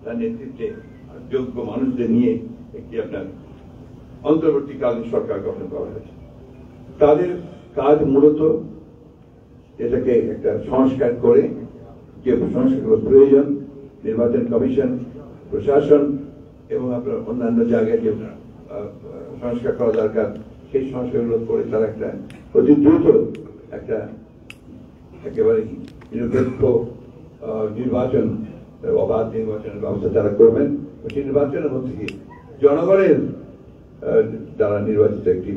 তার নেতৃত্বে যোগ্য মানুষদের নিয়ে একটি আপনার অন্তর্বর্তীকালীন সরকার গঠন করা হয়েছে। তাদের কাজ মূলত এটাকে একটা সংস্কার করে যে সংস্কারগুলো প্রয়োজন, নির্বাচন কমিশন, প্রশাসন এবং আপনার অন্যান্য জায়গায় যে সংস্কার করা দরকার সেই সংস্কারগুলো করে তারা একটা অতি দ্রুত একটা একেবারে নিরপেক্ষ নির্বাচন, অবাধ নির্বাচনের ব্যবস্থা তারা করবেন। সেই নির্বাচনের মধ্যে দিয়ে জনগণের দ্বারা নির্বাচিত একটি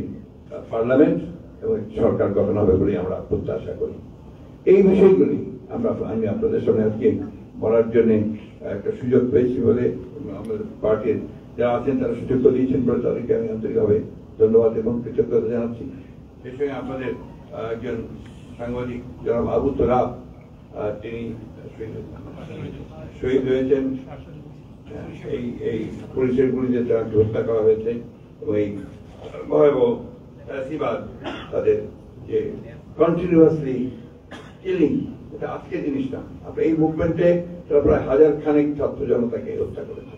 পার্লামেন্ট এবং সরকার গঠন হবে বলে আমরা প্রত্যাশা করি। এই বিষয়গুলি আমি আপনাদের সামনে আজকে বলার জন্য একটা সুযোগ পেয়েছি বলে আমাদের পার্টির যারা আছেন তারা সুযোগ দিয়েছেন বলে তাদেরকে আমি আন্তরিকভাবে ধন্যবাদ এবং কৃতজ্ঞতা জানাচ্ছি। সেই সঙ্গে আপনাদের একজন সাংবাদিক জনাব আবু তোরাব, তিনি শহীদ হয়েছেন এই পুলিশের গুলিতে তাকে হত্যা করা হয়েছে এবং এই ভয়াবহ ফ্যাসিবাদ তাদের যে কন্টিনিউয়াসলি কিলিং, এটা আজকের জিনিস না। আপনার এই মুভমেন্টে তারা প্রায় 1000 খানেক ছাত্র জনতাকে হত্যা করেছে।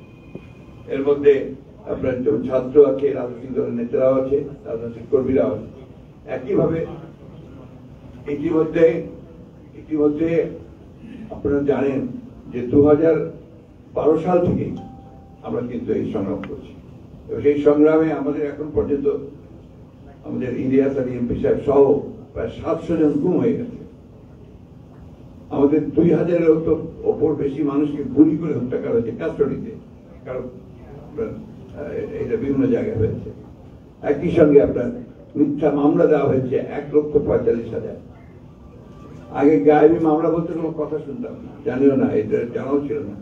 এর মধ্যে আপনার যেমন ছাত্র আছে, রাজনৈতিক দলের নেতারাও আছে, রাজনৈতিক কর্মীরাও আছে। একইভাবে ইতিমধ্যে আপনারা জানেন যে 2012 সাল থেকে আমরা কিন্তু এই সংগ্রাম করছি এবং সেই সংগ্রামে আমাদের এখন পর্যন্ত আমাদের ইলিয়াস আলী এমপি সাহেব সহ প্রায় 700 জন গুম হয়ে গেছে। আমাদের 2000-এর ওপর বেশি মানুষকে গুলি করে হত্যা করা হয়েছে কাস্টডিতে, কারণ এটা বিভিন্ন জায়গায় হয়েছে। একই সঙ্গে আপনার মিথ্যা মামলা দেওয়া হয়েছে 1,45,000। আগে গায়েবী মামলা বলতে কোনো কথা শুনতাম না, জানিও না, এটা জানাও ছিল না।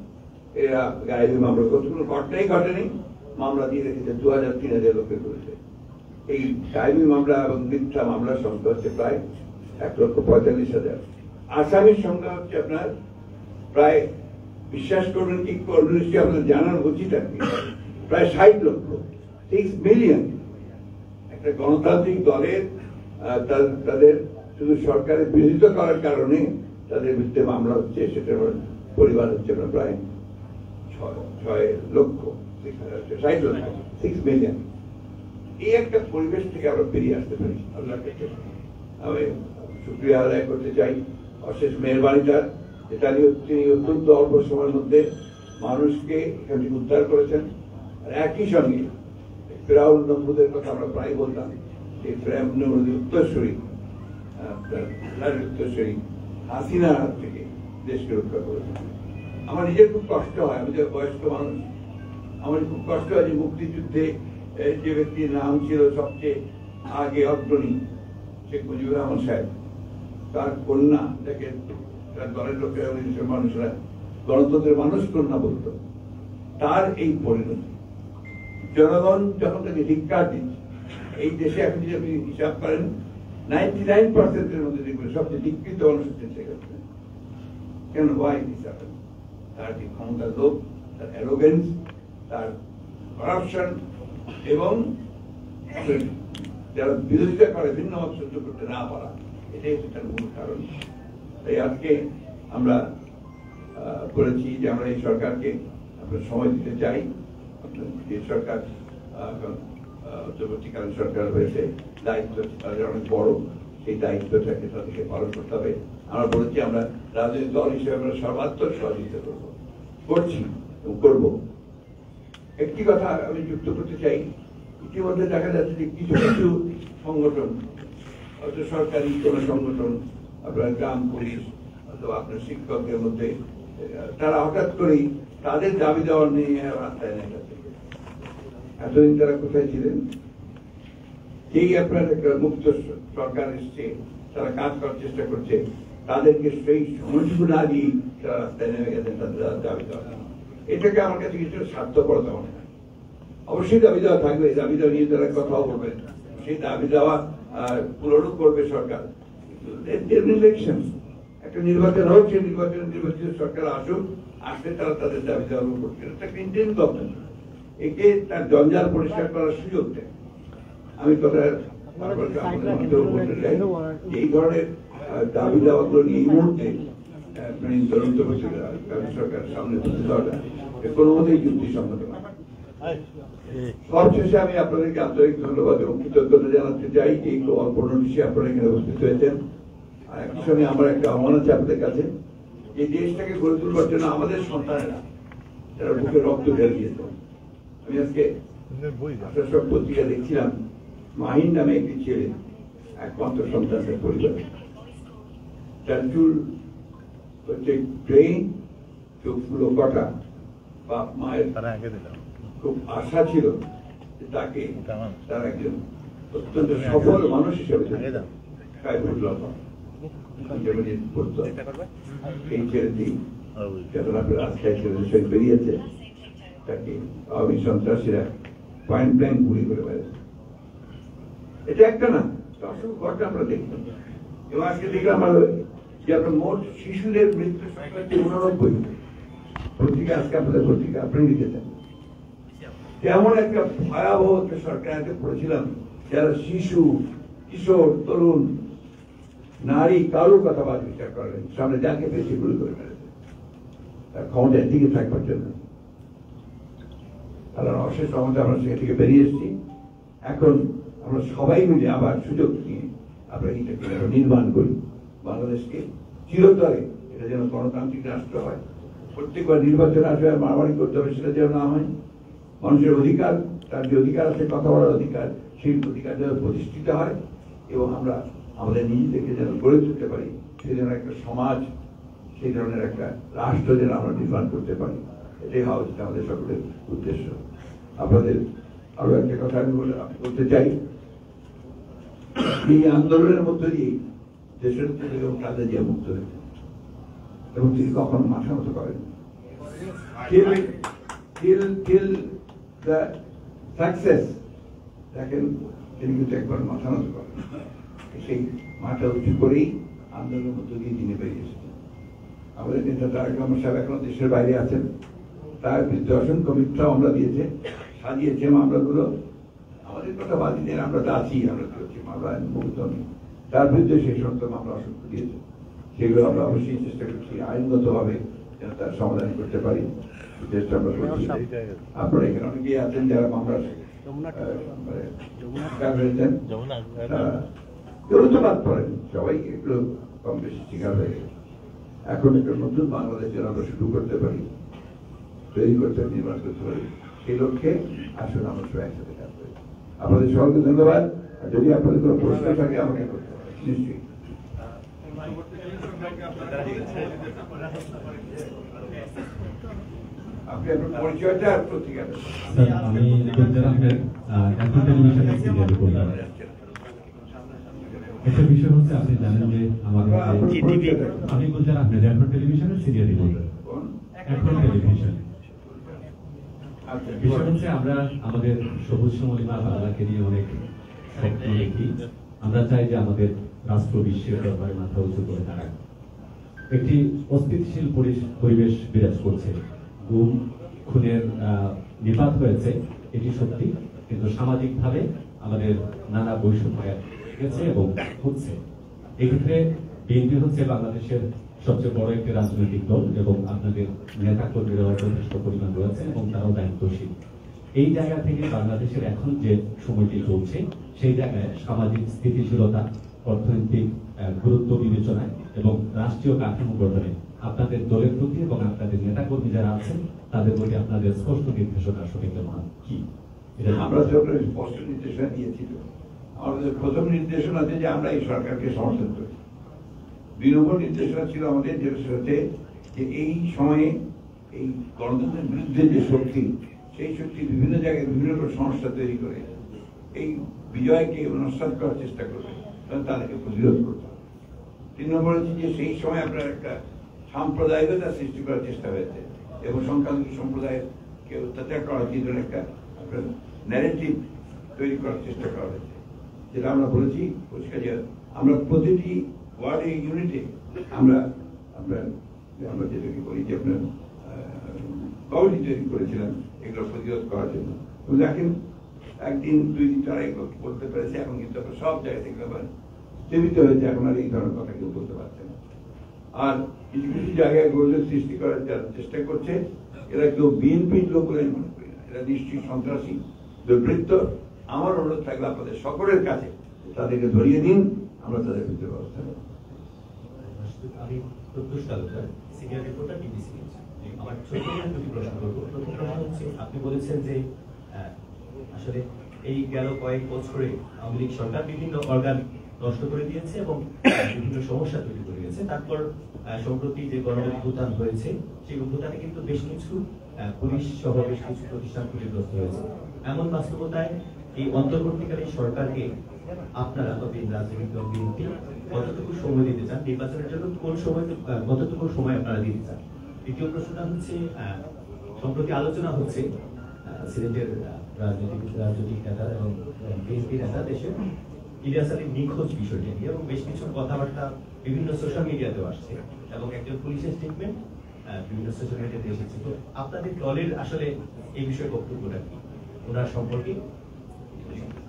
এরা গায়েবী মামলা করতে কোনো ঘটনাই ঘটেনি, মামলা দিয়ে রেখেছে 2000-3000 লোকের করেছে। এই গায়েবী মামলা এবং মিথ্যা মামলার সংখ্যা হচ্ছে প্রায় 1,45,000। আসামির সংখ্যা হচ্ছে আপনার প্রায়, বিশ্বাস করবেন কি করবেন আপনার জানার উচিত আর কি, প্রায় 60 লক্ষ, 6 মিলিয়ন। একটা গণতান্ত্রিক দলের তাদের শুধু সরকারের বিরোধিতা করার কারণে তাদের বিরুদ্ধে মামলা হচ্ছে, সেটার পরিমাণ হচ্ছে প্রায় 6 লক্ষ, 60 লক্ষ, 6 মিলিয়ন। এই একটা পরিবেশ থেকে আমরা বেরিয়ে আসতে পারি। আল্লাহ কাছে আমি শুকরিয়া আদায় করতে চাই, অশেষ মেহরবানি তার, তিনি অত্যন্ত অল্প সময়ের মধ্যে মানুষকে এখান থেকে উদ্ধার করেছেন। আর একই সঙ্গে ফেরাউন নমরুদের কথা আমরা প্রায় বলতাম, এই ফেরাউন নমরুদের উত্তরসূরি হাসিনার হাত থেকে দেশকে রক্ষা করেছেন। আমার নিজের খুব কষ্ট হয়, আমি যে বয়স্ক মানুষ, আমার খুব কষ্ট হয় যে মুক্তিযুদ্ধে যে ব্যক্তির নাম ছিল সবচেয়ে আগে অগ্রণী, শেখ মুজিবুর রহমান সাহেব, তার কন্যা, যাকে তার দলের লোকেরা দেশের মানুষরা গণতন্ত্রের মানুষ কন্যা বলতো, তার এই পরিণতি। জনগণ যখন তাকে ধিক্কার দিচ্ছে, এই দেশে এখন যদি আপনি হিসাব করেন 99%-এর মধ্যে দেখবেন সবচেয়ে বিকৃত মানুষ হচ্ছে শেখ হাসিনা। কেন? Why this happen? তার যে ক্ষমতার লোভ, তার অ্যারোগেন্স, তার করাপশন এবং যারা বিরোধিতা করে ভিন্ন মত সহ্য করতে না পারা, এটাই হচ্ছে তার মূল কারণ। তাই আজকে আমরা করেছি যে আমরা এই সরকারকে আমরা সময় দিতে চাই। যে সরকার অন্তর্বর্তীকালীন সরকার হয়েছে, দায়িত্ব তাদের অনেক বড়, সেই দায়িত্বটাকে তাদেরকে পালন করতে হবে। আমরা বলেছি আমরা রাজনৈতিক দল হিসেবে আমরা সর্বাত্মক সহযোগিতা করছি এবং করবো। একটি কথা আমি যুক্ত করতে চাই, ইতিমধ্যে দেখা যাচ্ছে যে কিছু কিছু সংগঠন, হয়তো সরকারি কোন সংগঠন, আপনার গ্রাম পুলিশ অথবা আপনার শিক্ষকদের মধ্যে, তারা হঠাৎ করেই তাদের দাবি দেওয়ার নিয়ে রাস্তায় নেমে গেছে। এতদিন তারা কোথায় ছিলেন? যেই আপনার একটা মুক্ত সরকার এসছে, তারা কাজ করার চেষ্টা করছে, তাদেরকে সেই সময়টুকু না দিয়ে তারা রাস্তায় নেমে গেছেন তাদের দাবি দেওয়া। এটাকে আমার কাছে কিছু স্বার্থপরতা মনে হয়। অবশ্যই দাবি দেওয়া থাকবে, দাবি দেওয়া নিয়ে তারা কথাও বলবেন, সেই দাবি দেওয়া পূরণও করবে সরকার। ইলেকশন, একটা নির্বাচন হচ্ছে, নির্বাচিত সরকার আসুক, আসলে তারা তাদের দাবি দেওয়া করছে। এটা একটা ইন্ডিয়ান গভর্নমেন্ট, একে তার জঞ্জাল পরিষ্কার করার সুযোগ দেয়। আমি কথা এই ধরনের দাবি দেওয়াগুলো নিয়ে এই মুহূর্তে তদন্ত প্রক্রিয়া সরকার সামনে তুলে দেওয়াটা কোনো মতেই যুক্তিসম্মত না। সবশেষে আমি আপনাদেরকে আন্তরিক ধন্যবাদ এবং কৃতজ্ঞতা জানাতে চাই এই অল্প নোটিশে আপনারা এখানে উপস্থিত হয়েছেন। আর একই সঙ্গে আমার একটা আহ্বান আছে আপনাদের কাছে, এই দেশটাকে গড়ে তুলবার জন্য আমাদের সন্তানেরা যারা বুকে রক্ত ঢেলে দিয়েছে। আমি আজকে আপনার সব পত্রিকা দেখছিলাম, মাহিন নামে একটি ছেলে, একমাত্র সন্তানের পরিবারে, তার চুল হচ্ছে ট্রেন, চোখ ফুলো কটা, বাপ মায়ের খুব আশা ছিল যে তাকে তার একজন অত্যন্ত সফল মানুষ হিসেবে এই ছেলেটি যখন আপনার রাজশাহী ছেলেদের সঙ্গে বেরিয়েছে, তাকে আওয়ামী সন্ত্রাসীরা পয়েন্ট ব্ল্যাঙ্ক গুলি করে বেড়েছে। এটা একটা না, অসংখ্য ঘটনা আমরা দেখলাম। এবং আজকে দেখলাম যে আপনার মোট শিশুদের মৃত্যু সংখ্যা 89। পত্রিকা আজকে আপনাদের পত্রিকা আপনি লিখেছেন তেমন একটা ভয়াবহ সরকারকে পড়েছিলাম, যারা শিশু, কিশোর, তরুণ, নারী কারোর কথা বাদ বিচার করেন, সামনে যাকে বেশি গুলি করে ফেলেছে তার ক্ষমতার দিকে থাকবার জন্য। তারা অশেষ ক্ষমতা আমরা সেখান থেকে বেরিয়ে এসেছি। এখন আমরা সবাই মিলে আবার সুযোগ নিয়ে আমরা এটাকে নির্মাণ করি, বাংলাদেশকে চিরতরে এটা যেন গণতান্ত্রিক রাষ্ট্র হয়। প্রত্যেকবার নির্বাচন আসবে আর মারামারি করতে হবে, সেটা যেন না হয়। মানুষের অধিকার, তার যে অধিকার আছে কথা বলার অধিকার, সেই অধিকার যেন প্রতিষ্ঠিত হয় এবং আমরা আমাদের নিজেদেরকে যেন গড়ে তুলতে পারি, সেই যেন একটা সমাজ, সেই ধরনের একটা রাষ্ট্র যেন আমরা নির্মাণ করতে পারি। এটাই হওয়া উচিত আমাদের সকলের উদ্দেশ্য। আপনাদের আরো একটা কথা আমি বলতে চাই, এই আন্দোলনের মধ্য দিয়ে দেশের এবং কাজে দিয়ে মুক্ত হয়েছে এবং তিনি কখনো মাথা মতো করেন। সাকসেস দেখেন তিনি কিন্তু একবার মাথা নত করেন, সেই মাথা উঁচু করেই আন্দোলনের মধ্য দিয়ে তিনি বেরিয়ে এসেছেন। আমাদের নেতা তারেক রহমান সাহেব এখনো দেশের বাইরে আছেন, তার বিরুদ্ধে অসংখ্য মিথ্যা মামলা দিয়েছে, সাজিয়েছে মামলাগুলো। আমাদের কথা বাদ দিন, আমরা তো আছি, আমরা করছি মামলা মুক্ত নেই, তার বিরুদ্ধে সেই সমস্ত মামলা অসংখ্য দিয়েছে, সেগুলো আমরা অবশ্যই চেষ্টা করছি আইনগত ভাবে যেন তার সমাধান করতে পারি, চেষ্টা আমরা করছি। আপনারা এখানে অনেকেই আছেন যারা মামলা শিকার হয়েছেন, কেউ তো বাদ পড়েন, সবাই এগুলো কম বেশি শিকার হয়ে গেছে। এখন একটা নতুন বাংলাদেশ যেন আমরা শুরু করতে পারি, তৈরি করতে, নির্মাণ করতে পারি, সেই লক্ষ্যে আসলে আমরা সবাই একসাথে কাজ করি। আপনাদের সকলকে ধন্যবাদ। যদি আপনাদের কোনো প্রশ্ন থাকে আমাকে করতে পারেন নিশ্চয়ই। আপনি আপনার পরিচয়টা আর পত্রিকাটা। আমি টেলিভিশনের সিরিয়াল করলাম। একটা বিষয় হচ্ছে আপনি জানেন যে আমাদের আমি বলছেন আপনি এখন টেলিভিশনের সিরিয়ালই বলবেন, এখন টেলিভিশন। বিষয় হচ্ছে আমরা আমাদের সবুজ সমলিমা বাংলাকে নিয়ে অনেক স্বপ্ন দেখি। আমরা চাই যে আমাদের রাষ্ট্র বিশ্বের দরবারে মাথা উঁচু করে দাঁড়ায়। একটি অস্থিতিশীল পরিবেশ বিরাজ করছে, গুম খুনের নিপাত হয়েছে, এটি সত্যি, কিন্তু সামাজিকভাবে আমাদের নানা বৈষম্য গেছে এবং হচ্ছে। এক্ষেত্রে বিএনপি হচ্ছে বাংলাদেশের সবচেয়ে বড় একটি রাজনৈতিক দল এবং আপনাদের নেতা কর্মীরাও যথেষ্ট পরিমাণ রয়েছে এবং তারাও দায়িত্বশীল। এই জায়গা থেকে বাংলাদেশের এখন যে সময়টি চলছে সেই জায়গায় সামাজিক স্থিতিশীলতা, অর্থনৈতিক গুরুত্ব বিবেচনায় এবং রাষ্ট্রীয় কাঠামো গঠনে আপনাদের দলের প্রতি এবং আপনাদের নেতা কর্মী যারা আছেন তাদের প্রতি আপনাদের স্পষ্ট নির্দেশনা আসলে কেমন কি? আমরা স্পষ্ট নির্দেশনা দিয়েছি। আমাদের প্রথম নির্দেশনা আছে যে আমরা এই সরকারকে সমর্থন করি। 2 নম্বর নির্দেশনা ছিল আমাদের, যেটা হচ্ছে যে এই সময়ে এই গণতন্ত্রের বিরুদ্ধে যে শক্তি, সেই শক্তি বিভিন্ন জায়গায় বিভিন্ন সমস্যা তৈরি করে এই বিজয়কে নস্বাত করার চেষ্টা করবে, তাদেরকে প্রতিরোধ করতে হবে। 3 নম্বর হচ্ছে যে সেই সময় আপনার একটা সাম্প্রদায়িকতা সৃষ্টি করার চেষ্টা হয়েছে এবং সংখ্যালঘু সম্প্রদায়ের কে অত্যাচার করার জন্য একটা আপনার ন্যারেটিভ তৈরি করার চেষ্টা করা হয়েছে, যেটা আমরা বলেছি পরিষ্কার যে আমরা প্রতিটি ওয়ার্ডে ইউনিটে আমরা যেটাকে বলি যে আপনার কমিটি তৈরি করেছিলাম এগুলো প্রতিরোধ করার জন্য। দেখেন একদিন 2 দিন তারা এগুলো বলতে পেরেছে, এখন কিন্তু আমরা সব জায়গা থেকে আবার স্থিমিত হয়েছে, এখন আর এই ধরনের কথা কেউ বলতে পারছে না। আর কিছু কিছু জায়গায় গোলযোগ সৃষ্টি করার যারা চেষ্টা করছে, এরা কেউ বিএনপির লোক বলে মনে করি না, এরা নিশ্চয়ই সন্ত্রাসী দুর্বৃত্ত। আমার অনুরোধ থাকলে আপনাদের সকলের কাছে তাদেরকে ধরিয়ে দিন, আমরা তাদের বিরুদ্ধে ব্যবস্থা নেব। আমি প্রত্যুষ তালুকদার, সিনিয়র রিপোর্টার বিবিসি। আমার ছোট দুটি প্রশ্ন করবো। প্রথম প্রশ্ন হচ্ছে, আপনি বলেছেন যে আসলে এই গেল কয়েক বছরে আওয়ামী লীগ সরকার বিভিন্ন অর্গান নষ্ট করে দিয়েছে এবং বিভিন্ন সমস্যা তৈরি করে দিয়েছে। তারপর সম্প্রতি যে গণঅভ্যুত্থান হয়েছে, সেই অভ্যুত্থানে কিন্তু বেশ কিছু পুলিশ সহ বেশ কিছু প্রতিষ্ঠান ক্ষতিগ্রস্ত হয়েছে। এমন বাস্তবতায় এই অন্তর্বর্তীকালীন সরকারকে আপনারা বা রাজনৈতিক দল বিএনপি কতটুকু সময় দিতে চান, নির্বাচনের জন্য কতটুকু সময় আপনারা দিতে চান? দ্বিতীয় প্রশ্নটা হচ্ছে, সম্প্রতি আলোচনা হচ্ছে সিলেটের রাজনৈতিক নেতা এবং বিএনপি নেতা দেশের ইলিয়াস আলীর নিখোঁজ বিষয়টি নিয়ে, এবং বেশ কিছু কথাবার্তা বিভিন্ন সোশ্যাল মিডিয়াতেও আসছে এবং একজন পুলিশের স্টেটমেন্ট বিভিন্ন সোশ্যাল মিডিয়াতে এসেছে। তো আপনাদের দলের আসলে এই বিষয়ে বক্তব্যটা কি ওনার সম্পর্কে?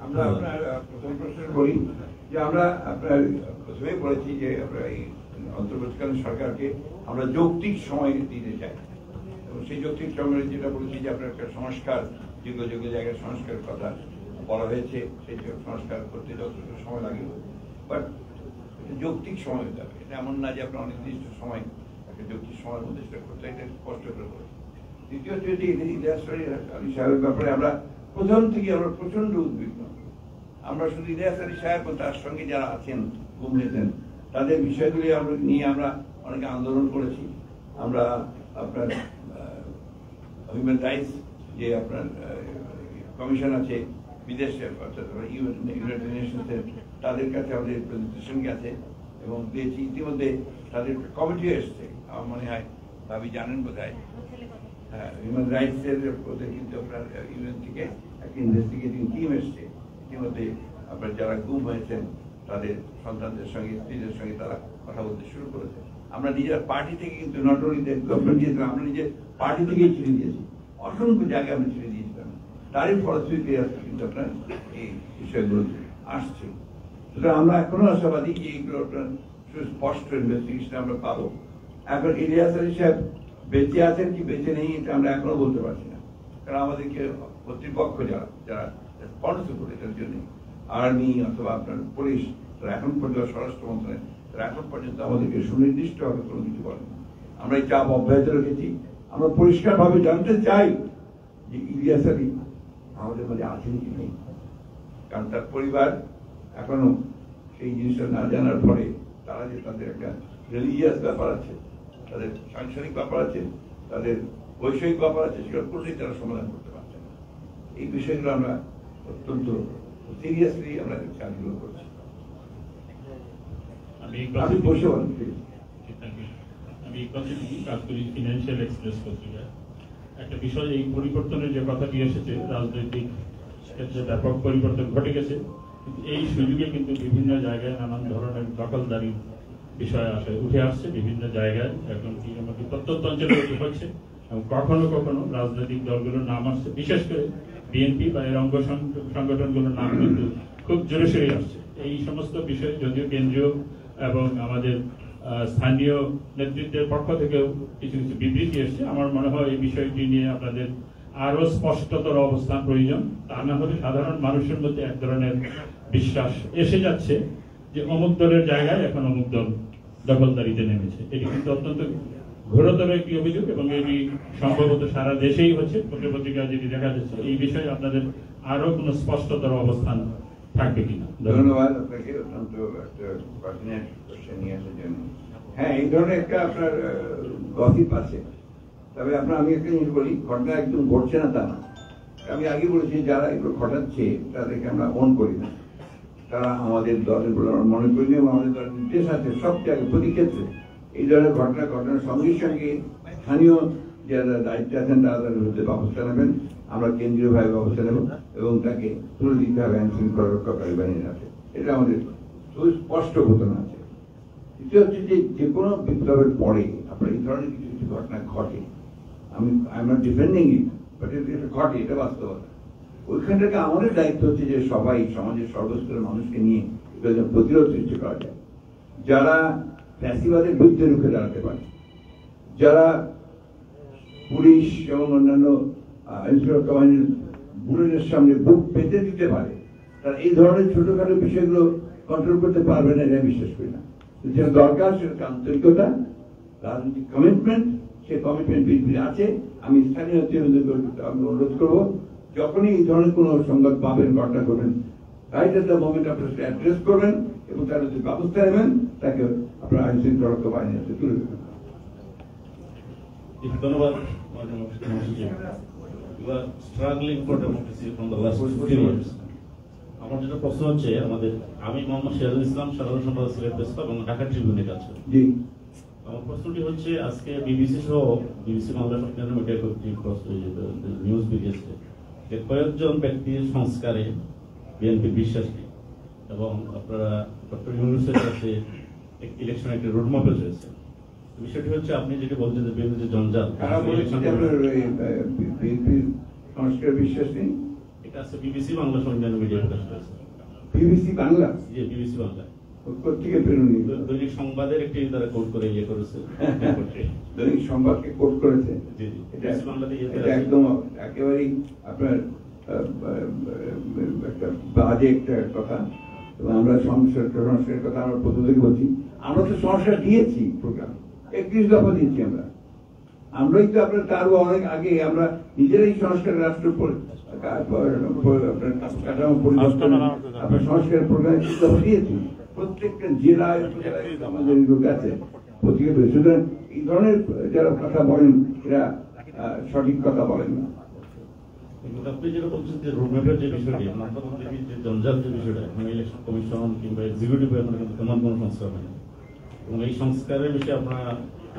আমরা আপনার প্রথম প্রশ্ন বলি যে আমরা আপনার প্রথমেই বলেছি যে আমরা এই অন্তর্বর্তীকালীন সরকারকে আমরা যৌক্তিক সময় দিতে চাই, এবং সেই যৌক্তিক সময়ে যেটা বলেছি যে আপনার একটা সংস্কার, যোগ্য যোগ্য জায়গায় সংস্কারের কথা বলা হয়েছে, সেই সংস্কার করতে যতটুকু সময় লাগে, বাট যৌক্তিক সময় হতে হবে। এটা এমন না যে আপনার অনির্দিষ্ট সময়, একটা যৌক্তিক সময়ের মধ্যে সেটা করতে, এটা স্পষ্ট করে বলেছি। দ্বিতীয়ত যদি ইলিয়াস আলী সাহেবের ব্যাপারে আমরা প্রথম থেকে আমরা প্রচন্ড উদ্বিগ্ন। আমরা শুধু ইলিয়াস আলী সাহেব ও তার সঙ্গে যারা আছেন গুম হয়েছেন তাদের বিষয়গুলি আমরা নিয়ে আমরা অনেকে আন্দোলন করেছি। আমরা আপনার হিউম্যান রাইটস যে আপনার কমিশন আছে বিদেশে, অর্থাৎ ইউনাইটেড নেশনসের, তাদের কাছে আমাদের প্রেজেন্টেশন গেছে এবং দিয়েছি। ইতিমধ্যে তাদের কমিটি এসছে, আমার মনে হয় ভাবি জানেন বোধ হয়, হিউম্যান রাইটস এর ওদের কিন্তু আপনার ইউএন থেকে একটা ইনভেস্টিগেটিং টিম এসছে। ইতিমধ্যে আপনার যারা গুম হয়েছেন তাদের সন্তানদের সঙ্গে, স্ত্রীদের সঙ্গে তারা কথা বলতে শুরু করেছে। আমরা নিজের পার্টি থেকে কিন্তু নট অনলি গভর্নমেন্ট দিয়েছিলাম, আমরা নিজের পার্টি থেকেই ছেড়ে দিয়েছি, অসংখ্য জায়গায় আমরা ছেড়ে দিয়েছিলাম। তারই ফলশ্রুতিতে কিন্তু আপনার এই বিষয়গুলো আসছে। সুতরাং আমরা এখনো আশাবাদী যে এইগুলো আপনার সুস্পষ্ট ইনভেস্টিগেশন আমরা পাবো। এখন ইলিয়াস আলী সাহেব বেঁচে আছেন কি বেঁচে নেই এটা আমরা এখনো বলতে পারছি না, কারণ আমাদেরকে কর্তৃপক্ষ যারা রেসপন্সিবল এটার জন্য, আর্মি অথবা আপনার পুলিশ, তারা এখন পর্যন্ত, স্বরাষ্ট্র মন্ত্রণালয়, তারা এখন পর্যন্ত আমাদেরকে সুনির্দিষ্টভাবে কোনো কিছু বলেন। আমরা এই চাপ অব্যাহত রেখেছি। আমরা পরিষ্কারভাবে জানতে চাই যে ইলিয়াস আলী আমাদের মধ্যে আছেন কি নেই, কারণ তার পরিবার এখনো সেই জিনিসটা না জানার পরে তারা যে তাদের একটা রিলিজিয়াস ব্যাপার আছে, তাদের সাংসারিক ব্যাপার আছে, তাদের বৈষয়িক ব্যাপার আছে, সেগুলো কোনোটাই তারা সমাধান করতে পারছে না। এই বিষয়গুলো আমরা অত্যন্ত সিরিয়াসলি আমরা কাজগুলো করছি। আমি বসে আমি কাজ করি ফিনান্সিয়াল এক্সপ্রেস পত্রিকায়। একটা বিষয়, এই পরিবর্তনের যে কথাটি এসেছে, রাজনৈতিক ক্ষেত্রে ব্যাপক পরিবর্তন ঘটে গেছে, কিন্তু এই সুযোগে কিন্তু বিভিন্ন জায়গায় নানান ধরনের দখলদারি বিষয় উঠে আসছে বিভিন্ন জায়গায়। এখন কি আমাদের প্রত্যন্ত অঞ্চলে হচ্ছে এবং কখনো কখনো রাজনৈতিক দলগুলোর নাম আসছে, বিশেষ করে বিএনপি বা এর অঙ্গ সংগঠনগুলোর নাম কিন্তু খুব জোরে সোরে আসছে। এই সমস্ত বিষয়ে যদিও কেন্দ্রীয় এবং আমাদের স্থানীয় নেতৃত্বের পক্ষ থেকেও কিছু কিছু বিবৃতি এসছে, আমার মনে হয় এই বিষয়টি নিয়ে আপনাদের আরো স্পষ্টতর অবস্থান প্রয়োজন। তা না হলে সাধারণ মানুষের মধ্যে এক ধরনের বিশ্বাস এসে যাচ্ছে যে অমুক দলের জায়গায় এখন অমুক দল দখলদারিতে নেমেছে। এটি কিন্তু অত্যন্ত ঘোরতর একটি অভিযোগ এবং এটি সম্ভবত সারা দেশেই হচ্ছে, পত্রিকা যেটি দেখা যাচ্ছে। এই বিষয়ে আপনাদের আরো কোনো স্পষ্টতর অবস্থান থাকবে কিনা? ধন্যবাদ আপনাকে, অত্যন্ত একটা পার্সোনাল কোশ্চেন নিয়ে আসার জন্য। হ্যাঁ, এই ধরনের একটা আপনার গসিপ আছে, তবে আপনার আমি একটা জিনিস বলি, ঘটনা একদম ঘটছে না তা না। আমি আগে বলেছি যারা এগুলো ঘটাচ্ছে তাদেরকে আমরা অন করি না, তারা আমাদের দলের বলে আমরা মনে করি না, এবং আমাদের দলের নির্দেশ আছে সব জায়গায় প্রতি ক্ষেত্রে এই ধরনের ঘটনার সঙ্গে সঙ্গে স্থানীয় যারা দায়িত্বে আছেন তারা তাদের বিরুদ্ধে ব্যবস্থা নেবেন। আমরা কেন্দ্রীয়ভাবে ব্যবস্থা নেব এবং তাকে তুলে দিতে হবে আইন শৃঙ্খলা রক্ষাকারী বাহিনীর হাতে। এটা আমাদের সুস্পষ্ট ঘটনা আছে। দ্বিতীয় হচ্ছে যে কোনো বিপ্লবের পরে আপনার এই ধরনের কিছু কিছু ঘটনা ঘটে, আমি I am not defending it, but এটা ঘটে, এটা বাস্তবতা। ওইখান থেকে আমাদের দায়িত্ব হচ্ছে যে সবাই সমাজের সর্বস্তরের মানুষকে নিয়ে প্রতিরোধ সৃষ্টি করা যায়। যারা ফ্যাসিবাদের বিরুদ্ধে রুখে দাঁড়াতে পারে। যারা পুলিশ এবং অন্যান্য আইনশৃঙ্খলা বাহিনীর বুলেটের সামনে বুক পেতে দিতে পারে, তারা এই ধরনের ছোটখাটো বিষয়গুলো কন্ট্রোল করতে পারবে না, এটা বিশ্বাস করি না। যেটা দরকার সেটা আন্তরিকতা, রাজনৈতিক কমিটমেন্ট, সেই কমিটমেন্ট বিএনপির আছে। আমি স্থানীয় আমি অনুরোধ করবো, যখনই এই ধরনের কোনো সংবাদ পাবেন, ঘটনা করবেন, রাইট এট দ্য মোমেন্ট আপনার অ্যাড্রেস করবেন এবং তার যদি ব্যবস্থা নেবেন, তাকে আপনার আইন শৃঙ্খলা বাহিনীর হাতে তুলে দেবেন। ধন্যবাদ। Struggling for democracy from the last 15 years। আমার যেটা প্রশ্ন হচ্ছে, আমি মোহাম্মদ সিরাজুল ইসলাম, সাধারণ সম্পাদক সিলেট প্রেস ক্লাব এবং ঢাকা ট্রিবিউনের কাছে। জি, আমার প্রশ্নটি হচ্ছে, আজকে বিবিসি সহ বিবিসি বাংলা সরকারি মিডিয়া কর্তৃক নিউজ বেরিয়েছে যে কয়েকজন ব্যক্তির সংস্কারে বিএনপি বিশ্বাস নেই এবং আপনারা ডক্টর ইউনূসের কাছে ইলেকশন একটা রোডম্যাপে রয়েছে। বিষয়টি হচ্ছে, আপনি যেটি বলছেন যে বিএনপি যে জঞ্জাল, কারা বলেছেন যে আপনার বিএনপির সংস্কার বিশ্বাস নেই? এটা আছে বিবিসি বাংলা সরকারি মিডিয়া প্রকাশ করেছে। বিবিসি বাংলা? জি, বিবিসি বাংলা কোথেকে পেরুনি? দৈনিক সংবাদের একটি তারা কোড করে করেছে। দৈনিক সংবাদকে কোট করেছে। জি জি, এটা বিবিসি বাংলাতে এটা একদম একেবারেই আপনার একটা বাজে একটা কথা। এবং আমরা সংস্কারের কথা আমরা প্রথম থেকে বলছি, আমরা তো সংস্কার দিয়েছি, প্রোগ্রাম 31 দফা দিয়েছি আমরা। আমরাই তো আপনার তারও অনেক আগে আমরা নিজেরাই সংস্কার রাষ্ট্র কাঠামো পরিবর্তন আপনার সংস্কারের প্রোগ্রাম দিয়েছি। প্রত্যেকটা জেলায় আমাদের লোক আছে পত্রিকা। সুতরাং এই ধরনের যারা কথা বলেন, এরা সঠিক কথা বলেন না। আপনি যেটা বলছেন যে রোডম্যাপের যে বিষয়টি, আমরা দেখি যে জঞ্জাল যে বিষয়টা, ইলেকশন কমিশন কিংবা এক্সিকিউটিভ আমরা কিন্তু তেমন কোনো সংস্কার হয় না। এবং এই সংস্কারের বিষয়ে আপনারা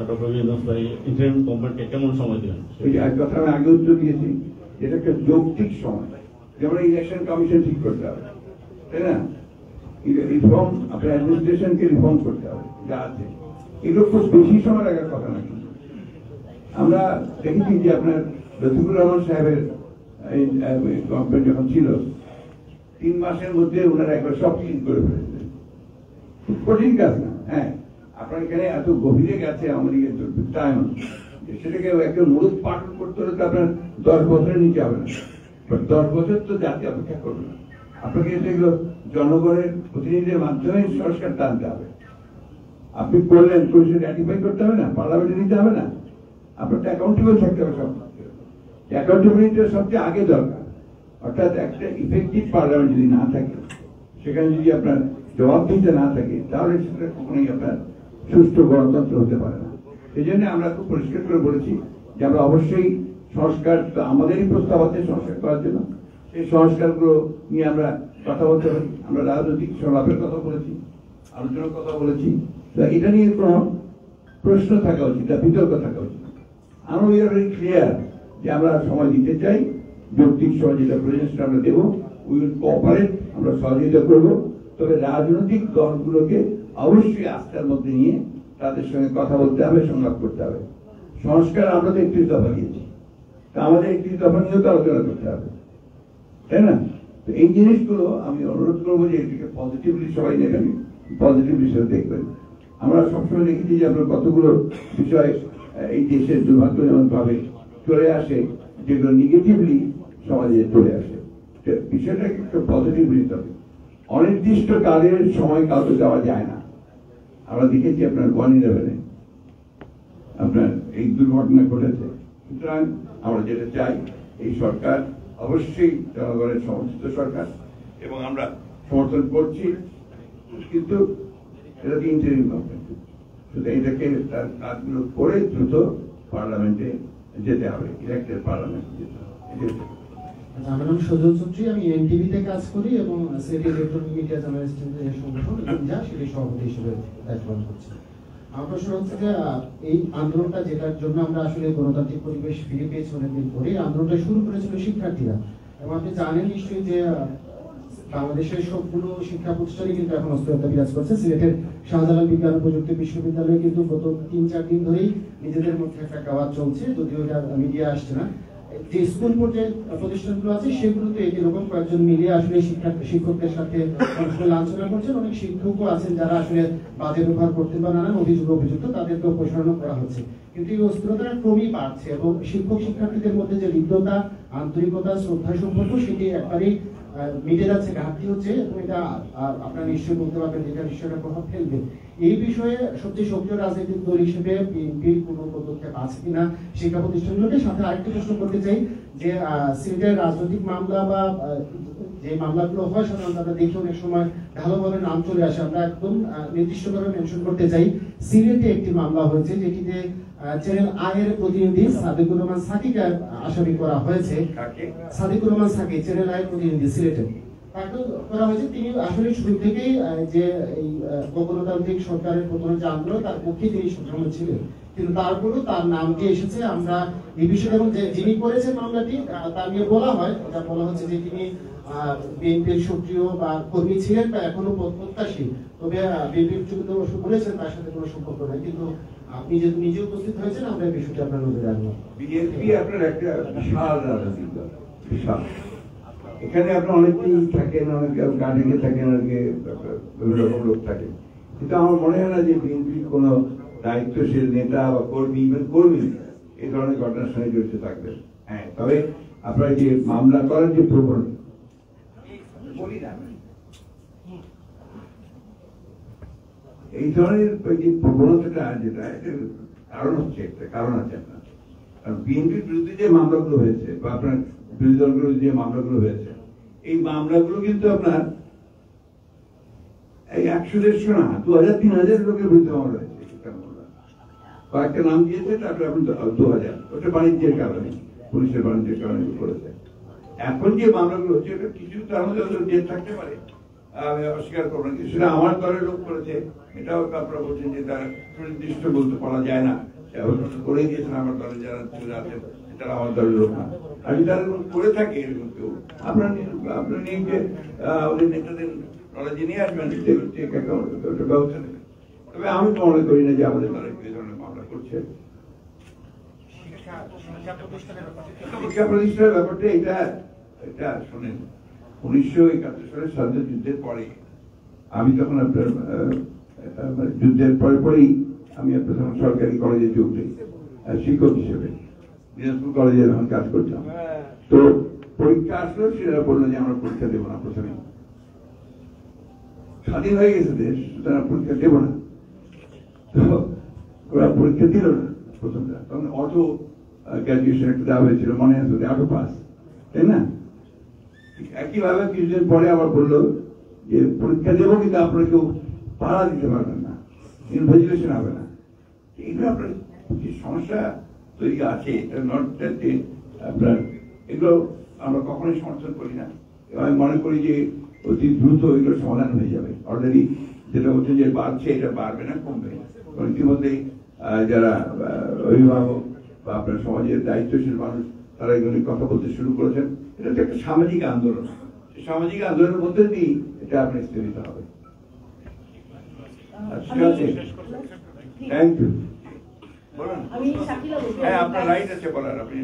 ডক্টর ইউনূস ভাই ইন্টারিম গভর্নমেন্টকে কেমন সময় দিবেন? এই কথা আমি আগে উত্তর দিয়েছি, এটা একটা যৌক্তিক সময়। যেমন ইলেকশন কমিশন ঠিক করতে হবে, তাই না? রিফর্ম, আপনার অ্যাডমিনিস্ট্রেশনকে রিফর্ম করতে হবে, যা আছে এগুলো খুব বেশি সময় লাগার কথা না। আমরা দেখেছি যে আপনার লতিফুর রহমান সাহেবের গভর্নমেন্ট যখন ছিল, 3 মাসের মধ্যে ওনারা একবার সব ক্লিন করে ফেলেছে। খুব কঠিন কাজ না। হ্যাঁ, আপনার এখানে এত গভীরে গেছে আমাদের টাইম, সেটাকে একটা মূলত পাঠন করতে হলে তো আপনার 10 বছরের নিচে হবে না। 10 বছর তো জাতি অপেক্ষা করবে না। আপনাকে সেগুলো জনগণের প্রতিনিধিদের মাধ্যমে সংস্কার টানতে হবে। আপনি করলেন, পরিষদ র্যাটিফাই করতে হবে না, পার্লামেন্টে নিতে হবে না, আপনার তো অ্যাকাউন্টেবল থাকতে হবে। সব অ্যাকাউন্টেবিলিটির সবচেয়ে আগে দরকার। অর্থাৎ একটা ইফেক্টিভ পার্লামেন্ট যদি না থাকে, সেখানে যদি আপনার জবাবদিহিতা না থাকে, তাহলে সেটা কখনোই আপনার সুষ্ঠু গণতন্ত্র হতে পারে না। এই জন্য আমরা খুব পরিষ্কার করে বলেছি যে আমরা অবশ্যই সংস্কার, আমাদেরই প্রস্তাব আছে সংস্কার করার জন্য। এই সংস্কারগুলো নিয়ে আমরা কথা বলতে পারি। আমরা রাজনৈতিক সংলাপের কথা বলেছি, আলোচনার কথা বলেছি। এটা নিয়ে কোনো প্রশ্ন থাকা উচিত, বিতর্ক থাকা উচিত। আমরা উই আর ভেরি ক্লিয়ার যে আমরা সময় দিতে চাই, যৌক্তিক সময় যেটা প্রয়োজন সেটা আমরা দেবো। উই উইল কোঅপারেট, আমরা সহযোগিতা করবো। তবে রাজনৈতিক দলগুলোকে অবশ্যই আস্থার মধ্যে নিয়ে তাদের সঙ্গে কথা বলতে হবে, সংলাপ করতে হবে। সংস্কার আমরা তো 31 দফা দিয়েছি, তা আমাদের 31 দফা নিয়েও তো আলোচনা করতে হবে, তাই না? তো এই জিনিসগুলো আমি অনুরোধ করবো যে এটিকে পজিটিভলি সবাই নেবেন, পজিটিভ বিষয় দেখবেন। আমরা সবসময় দেখেছি যে আপনার কতগুলো বিষয় এই দেশের দুর্ভাগ্যজনক ভাবে চলে আসে, যেগুলো নেগেটিভলি সমাজে চলে আসে। বিষয়টাকে একটু পজিটিভ নিতে হবে। অনির্দিষ্ট কালের সময় কাউকে দেওয়া যায় না। আমরা দেখেছি আপনার 1/11 আপনার এই দুর্ঘটনা ঘটেছে। সুতরাং আমরা যেটা চাই, এই সরকার অবশ্যই জনগণের সমর্থিত সরকার এবং আমরা সমর্থন করছি, কিন্তু এটা ইন্টারিম গভর্নমেন্ট। শুধু এটাকে তার কাজগুলো করে দ্রুত পার্লামেন্টে যেতে হবে, ইলেক্টেড পার্লামেন্টে যেতে হবে। আমার নাম সজল চৌধুরী, আমি এনটিভিতে কাজ করি এবং সিটি ইলেকট্রনিক মিডিয়া জার্নালিস্টদের সংগঠন সেটি সভাপতি হিসেবে দায়িত্ব পালন করছি। আমার প্রশ্ন হচ্ছে যে এই আন্দোলনটা, যেটার জন্য আমরা আসলে গণতান্ত্রিক পরিবেশ ফিরে পেয়েছি অনেকদিন পরে, আন্দোলনটা শুরু করেছিল শিক্ষার্থীরা। এবং আপনি জানেন নিশ্চয়ই যে বাংলাদেশের সবগুলো শিক্ষা প্রতিষ্ঠানে কিন্তু এখন অস্থিরতা বিরাজ করছে। সিলেটের শাহজালাল বিজ্ঞান ও প্রযুক্তি বিশ্ববিদ্যালয়ে কিন্তু গত 3-4 দিন ধরেই নিজেদের মধ্যে একটা গাওয়াজ চলছে, যদিও এটা মিডিয়া আসছে না। যে স্কুল পর্যায়ে প্রতিষ্ঠানগুলো আছে সেগুলোতে এরকম কয়েকজন মিলিয়ে আসলে শিক্ষকদের সাথে লাঞ্ছনা করছেন। অনেক শিক্ষকও আছেন যারা আসলে বাজে ব্যবহার করতে বা নানান অভিযুক্ত তাদেরকে অপসারণ করা হচ্ছে। কিন্তু এই অস্থিরতা ক্রমেই বাড়ছে এবং শিক্ষক শিক্ষার্থীদের মধ্যে যে হৃদ্যতা, আন্তরিকতা, শ্রদ্ধা সম্পর্ক সেটি একবারেই মিটে যাচ্ছে, ঘাটতি হচ্ছে এবং এটা আপনারা নিশ্চয়ই বলতে পারবেন যেটা নিশ্চয়ই প্রভাব ফেলবে। এই বিষয়ে সবচেয়ে সক্রিয় রাজনৈতিক দল হিসেবে বিএনপির কোনো পদক্ষেপ আছে কিনা শিক্ষা প্রতিষ্ঠানগুলোকে? সাথে আরেকটা প্রশ্ন করতে চাই যে সিলেটের রাজনৈতিক মামলা বা যে মামলাগুলো হয় সাধারণত আমরা দেখি অনেক সময় ভালোভাবে নাম চলে আসে। আমরা একদম নির্দিষ্টভাবে মেনশন করতে চাই, সিলেটে একটি মামলা হয়েছে যেটিতে চ্যানেল আয়ের প্রতিনিধি সাদিকুর রহমান সাকিকে আসামি করা হয়েছে। সাদিকুর রহমান সাকি চ্যানেল আয়ের প্রতিনিধি সিলেটে তাকে করা হয়েছে। তিনি আসলে শুরু থেকেই যে এই গণতান্ত্রিক সরকারের প্রথমে যে আন্দোলন তার পক্ষে তিনি সক্ষম ছিলেন, কিন্তু তারপরেও তার নাম যে এসেছে আমরা এই বিষয়ে এবং যিনি করেছেন মামলাটি তার নিয়ে বলা হয়, এটা বলা হচ্ছে যে তিনি বিএনপির সক্রিয় বা কর্মী ছিলেন বা এখনো প্রত্যাশী, তবে বিএনপির যুক্ত বলেছেন তার সাথে কোনো সম্পর্ক নাই। কিন্তু আপনি যেহেতু নিজে উপস্থিত হয়েছেন আমরা এই বিষয়টি আপনার নজরে রাখবো। বিএনপি আপনার একটা বিশাল রাজনৈতিক দল, বিশাল। এখানে আপনার অনেকেই থাকেন, অনেকে গার্ডেনে থাকেন, অনেকে বিভিন্ন রকম লোক থাকেন, কিন্তু আমার মনে হয় না যে বিএনপির কোনো দায়িত্বশীল নেতা বা কর্মী এই ধরনের ঘটনার সঙ্গে জড়িত থাকবেন। হ্যাঁ, তবে আপনার যে মামলা করার যে প্রবণতা, বলি না এই ধরনের যে প্রবণতাটা যেটা কারণ হচ্ছে, একটা কারণ আছে আপনার। কারণ বিএনপির বিরুদ্ধে যে মামলাগুলো হয়েছে বা আপনার বিরোধী দলগুলোর যে মামলাগুলো হয়েছে, এই মামলাগুলো কিন্তু আপনার এই 100-150 না, 2000-3000 লোকের বিরুদ্ধে মামলা হয়েছে। কয়েকটা নাম দিয়েছে, তারপরে আপনি 2000, ওটা বাণিজ্যের কারণে, পুলিশের বাণিজ্যের কারণে করেছে। এখন যে মামলাগুলো হচ্ছে ওটা কিছু তার মধ্যে জেল থাকতে পারে, আমি অস্বীকার করবো না, সেটা আমার দলের লোক করেছে, এটাও আপনারা বলছেন যে তারা সুনির্দিষ্ট বলতে পারা যায় না, করে দিয়েছেন আমার দলে যারা চলে আছেন তারা আমার দলের লোক না। আর যদি তারা করে থাকে এরকম কেউ, আপনার নিয়ে যে ওদের নেতাদের নলেজে নিয়ে আসবেন, ওটা ব্যবস্থা নেবেন। তবে আমি তো মনে করি না যে আমাদের দলে এই ধরনের মামলা করছে। শিক্ষা প্রতিষ্ঠানের ব্যাপারটা এটা শোনেন, 1971 সালের স্বাধীনতা যুদ্ধের পরে আমি তখন আপনার যুদ্ধের পরেই আমি আপনার তখন সরকারি কলেজে যোগ দিই শিক্ষক হিসেবে, দিনাজপুর কলেজে যখন কাজ করতাম। তো পরীক্ষা আসলো, সেটা বললো যে আমরা পরীক্ষা দেবো না, প্রথমে স্বাধীন হয়ে গেছে দেশ, সুতরাং পরীক্ষা দেবো না। তো ওরা পরীক্ষা দিল না প্রথমটা, তখন অটো গ্রাজুয়েশন একটা দেওয়া হয়েছিল, মনে আছে, অটো পাস, তাই না? একইভাবে কিছুদিন পরে আবার বললো যে পরীক্ষা দেবো, কিন্তু আপনারা কেউ পাড়া দিতে পারবেন না, ইনভিজিলেশন হবে না। এইগুলো আপনার যে সমস্যা তৈরি আছে, এটা নট যে আপনার, এগুলো আমরা কখনোই সমর্থন করি না। আমি মনে করি যে অতি দ্রুত এগুলো সমাধান হয়ে যাবে। অলরেডি যেটা হচ্ছে যে বাড়ছে, এটা বাড়বে না, কমবে। ইতিমধ্যেই যারা অভিভাবক বা আপনার সমাজের দায়িত্বশীল মানুষ তারা এগুলো কথা বলতে শুরু করেছেন। এটা তো একটা সামাজিক আন্দোলন, সামাজিক আন্দোলনের মধ্যে দিয়ে এটা আপনি স্থিরিত হবে। ঠিক আছে, থ্যাংক ইউ। হ্যাঁ, আপনার রাইট আছে বলার, আপনি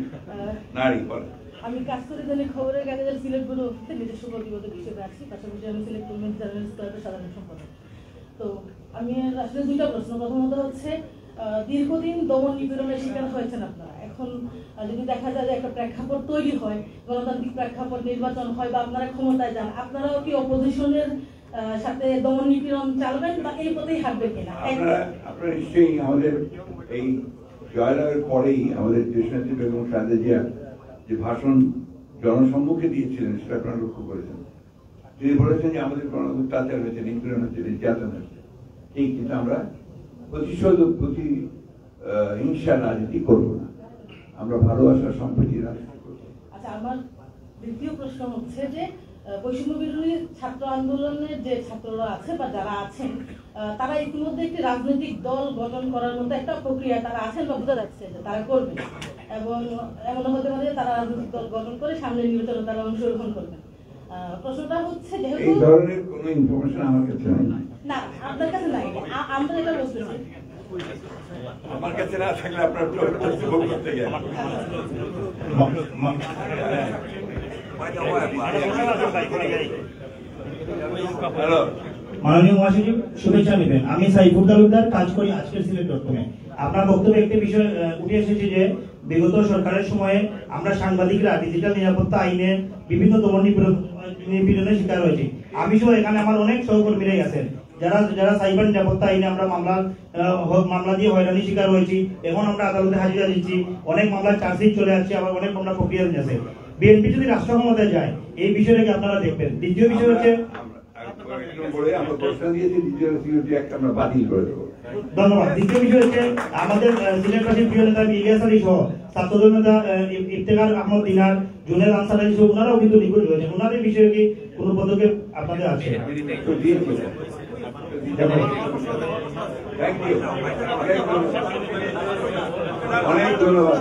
নারী বলেন। আমি কাজ করে দৈনিক খবরের কাগজের সিলেট ব্যুরো অফিসে নিজস্ব প্রতিবেদক হিসেবে আছি, পাশাপাশি আমি সিলেট উইমেন্স জার্নালিস্ট ক্লাবের সাধারণ সম্পাদক। তো আমি আসলে দুইটা প্রশ্ন। প্রথমত হচ্ছে, দীর্ঘদিন দমন নিপীড়নের শিকার হয়েছেন আপনারা। এখন যদি দেখা যায় যে একটা প্রেক্ষাপট তৈরি হয়, গণতান্ত্রিক প্রেক্ষাপট, নির্বাচন হয় বা আপনারা ক্ষমতায় যান, আপনারাও কি অপোজিশনের সাথে দমন নিপীড়ন চালবেন বা এই পথেই হাঁটবেন কিনা? আপনারা নিশ্চয়ই আমাদের এই জয়লাভের পরেই আমাদের দেশনেত্রী বেগম খালেদা জিয়া যে ভাষণ জনসম্মুখে দিয়েছিলেন, সেটা আপনারা লক্ষ্য করেছেন। তিনি বলেছেন যে আমাদের কোনো অত্যাচার হয়েছে, নিপীড়ন হয়েছে, নির্যাতন হয়েছে। ঠিক, কিন্তু আমরা প্রতিশোধ, হিংসা রাজনীতি করবো না, আমরা ভালোবাসা সম্প্রীতি রাজনীতি করবো। আচ্ছা, আমার দ্বিতীয় প্রশ্ন হচ্ছে যে বৈষম্য বিরোধী ছাত্র আন্দোলনের যে ছাত্ররা আছে বা যারা আছেন, তারা ইতিমধ্যে একটি রাজনৈতিক দল গঠন করার মতো একটা প্রক্রিয়া তারা আছেন বা বোঝা যাচ্ছে যে তারা করবেন, এবং এমন হতে পারে তারা রাজনৈতিক দল গঠন করে সামনের নির্বাচনে তারা অংশগ্রহণ করবেন। প্রশ্নটা হচ্ছে, যেহেতু এই ধরনের কোনো ইনফরমেশন আমার কাছে নাই। না, আপনার কাছে নাই, আমরা এটা বলতেছি। আমার কাছে না থাকলে আপনার করতে গেলে মাননীয় মহাসচিব শুভেচ্ছা নেবেন। আমি সাইফুর তালুকদার, কাজ করি আজকের সিলেট.কমে। আপনার বক্তব্যে একটি বিষয় উঠে এসেছে যে বিগত সরকারের সময়ে আমরা সাংবাদিকরা ডিজিটাল নিরাপত্তা আইনে বিভিন্ন দমন নিপীড়নের শিকার হয়েছি। আমি সহ এখানে আমার অনেক সহকর্মীরাই আছেন যারা সাইবার নিরাপত্তা আইনে আমরা মামলা দিয়ে হয়রানির শিকার হয়েছি। এখন আমরা আদালতে হাজিরা দিচ্ছি, অনেক মামলার চার্জশিট চলে আসছে, আবার অনেক মামলা প্রক্রিয়াধীন আছে। বিএনপি যদি রাষ্ট্র ক্ষমতায় যায় এই বিষয়টাকে আপনারা দেখবেন। দ্বিতীয় বিষয় হচ্ছে ধন্যবাদ। দ্বিতীয় বিষয় হচ্ছে আমাদের সিলেটবাসীর প্রিয় নেতা ইলিয়াস আলী সহ ছাত্রদল নেতা ইফতেখার আহমদ দিনার, জুনেল আনসার আলী সহ ওনারাও কিন্তু নিখোঁজ হয়েছেন। ওনাদের বিষয়ে কি কোনো পদক্ষেপ আপনাদের আছে? অনেক ধন্যবাদ।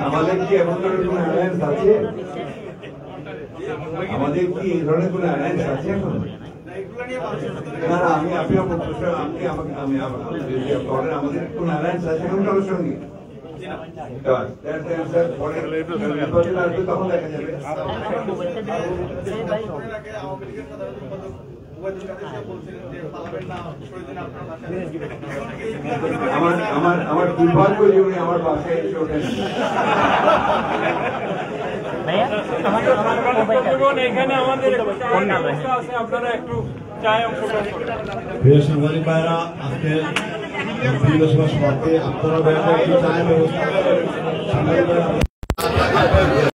আমাদের কি এমন ধরনের কোন অ্যালায়েন্স আছে? আমাদের কি এই ধরনের কোন অ্যালায়েন্স আছে এখন? না না, আমি আপনি আমাদের কোন অ্যালায়েন্স আছে এখন কারোর সঙ্গে? তখন দেখা যাবে। আমার দুর্ভাগ্য যে উনি আমার বাসায় এসে ওঠেন। প্রিয় সাংবাদিক ভাইরা, আজকে দিবস সমাপ্তি আপনারা একটু চায়ের ব্যবস্থা